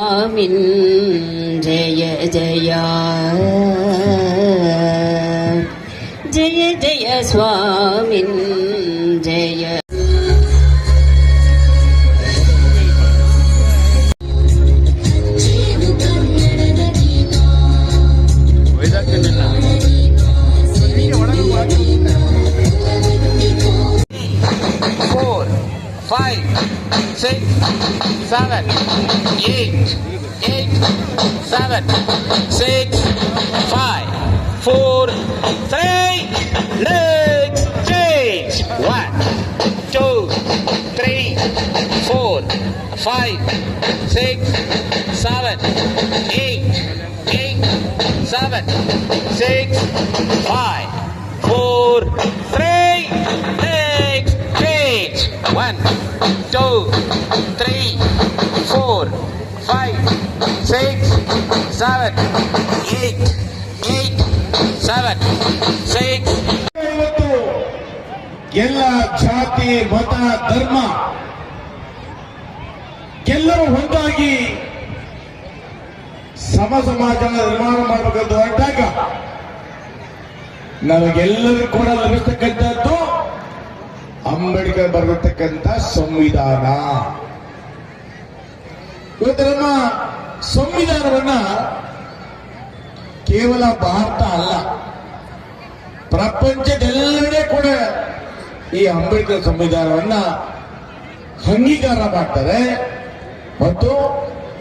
ಆಮಿನ್ ಜಯ ಜಯ ಜಯ ಜಯ ಸ್ವಾಮಿನ್ ಜಯ Seven, eight, 7, 6, 5, 4, 3, legs change. 1, 2, 3, 4, 5, 6, 7, 8, 7, 6, 5, 4, 3, legs change. 1, 2, 3, 4, 5, 6, 7, 8, 7, 6. ಇವತ್ತು ಎಲ್ಲ ಜಾತಿ ಮತ ಧರ್ಮ ಎಲ್ಲರೂ ಒಂದಾಗಿ ಸಮ ಸಮಾಜ ನಿರ್ಮಾಣ ಮಾಡಬೇಕಂತ ಹೊರಟಾಗ ನಮಗೆಲ್ಲರೂ ಕೂಡ ಲಭಿಸ್ತಕ್ಕಂಥದ್ದು ಅಂಬೇಡ್ಕರ್ ಬರೆದಿರ್ತಕ್ಕಂಥ ಸಂವಿಧಾನ. ಇವತ್ತು ನಮ್ಮ ಸಂವಿಧಾನವನ್ನ ಕೇವಲ ಭಾರತ ಅಲ್ಲ, ಪ್ರಪಂಚದೆಲ್ಲೆಡೆ ಕೂಡ ಈ ಅಂಬೇಡ್ಕರ್ ಸಂವಿಧಾನವನ್ನ ಅಂಗೀಕಾರ ಮಾಡ್ತಾರೆ ಮತ್ತು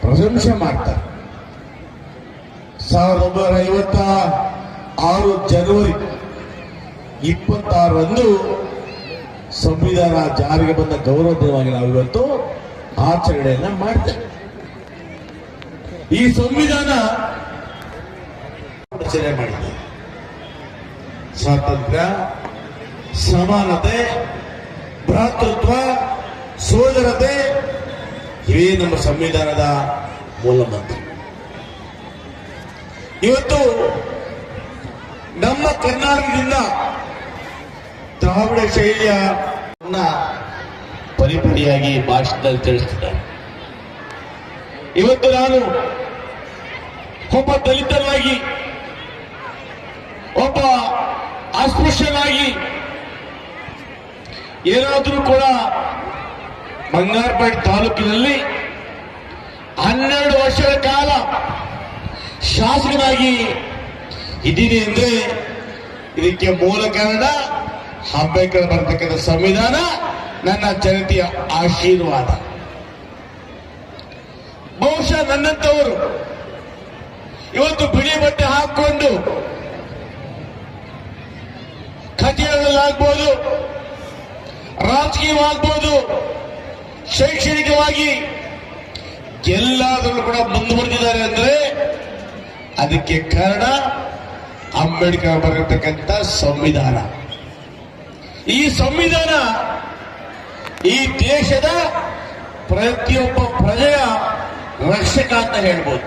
ಪ್ರಶಂಸೆ ಮಾಡ್ತಾರೆ. 1956 ಜನವರಿ 26ರಂದು ಸಂವಿಧಾನ ಜಾರಿಗೆ ಬಂದ ಗೌರವ ದಿನವಾಗಿ ನಾವು ಇವತ್ತು ಆಚರಣೆಯನ್ನ ಮಾಡ್ತೇವೆ. ಈ ಸಂವಿಧಾನ ರಚನೆ ಮಾಡಿದೆ. ಸ್ವಾತಂತ್ರ್ಯ, ಸಮಾನತೆ, ಭ್ರಾತೃತ್ವ, ಸೋದರತೆ ಇವೇ ನಮ್ಮ ಸಂವಿಧಾನದ ಮೂಲಮಂತ್ರ. ಇವತ್ತು ನಮ್ಮ ಕರ್ನಾಟಕದಿಂದ ದ್ರಾವಿಡ ಶೈಲಿಯ ಪರಿಪಡಿಯಾಗಿ ಭಾಷಣದಲ್ಲಿ ತಿಳಿಸಿದ್ದಾರೆ. ಇವತ್ತು ನಾನು ಒಬ್ಬ ದಲಿತನಾಗಿ, ಒಬ್ಬ ಅಸ್ಪೃಶ್ಯನಾಗಿ ಏನಾದರೂ ಕೂಡ ಬಂಗಾರಪೇಟೆ ತಾಲೂಕಿನಲ್ಲಿ 12 ವರ್ಷಗಳ ಕಾಲ ಶಾಸಕನಾಗಿ ಇದ್ದೀನಿ ಅಂದ್ರೆ ಇದಕ್ಕೆ ಮೂಲ ಕಾರಣ ಅಂಬೇಡ್ಕರ್ ಬರ್ತಕ್ಕಂಥ ಸಂವಿಧಾನ, ನನ್ನ ಜನತೆಯ ಆಶೀರ್ವಾದ. ಬಹುಶಃ ನನ್ನಂತವರು ಇವತ್ತು ಬಿಳಿ ಬಟ್ಟೆ ಹಾಕೊಂಡು ಕಚೇರಿಗಳಾಗ್ಬೋದು, ರಾಜಕೀಯವಾಗ್ಬೋದು, ಶೈಕ್ಷಣಿಕವಾಗಿ ಎಲ್ಲಾದರೂ ಕೂಡ ಮುಂದುವರೆದಿದ್ದಾರೆ ಅಂದ್ರೆ ಅದಕ್ಕೆ ಕಾರಣ ಅಂಬೇಡ್ಕರ್ ಬರೆದಿರ್ತಕ್ಕಂಥ ಸಂವಿಧಾನ. ಈ ಸಂವಿಧಾನ ಈ ದೇಶದ ಪ್ರತಿಯೊಬ್ಬ ಪ್ರಜೆಯ ರಕ್ಷಕ ಅಂತ ಹೇಳ್ಬೋದು.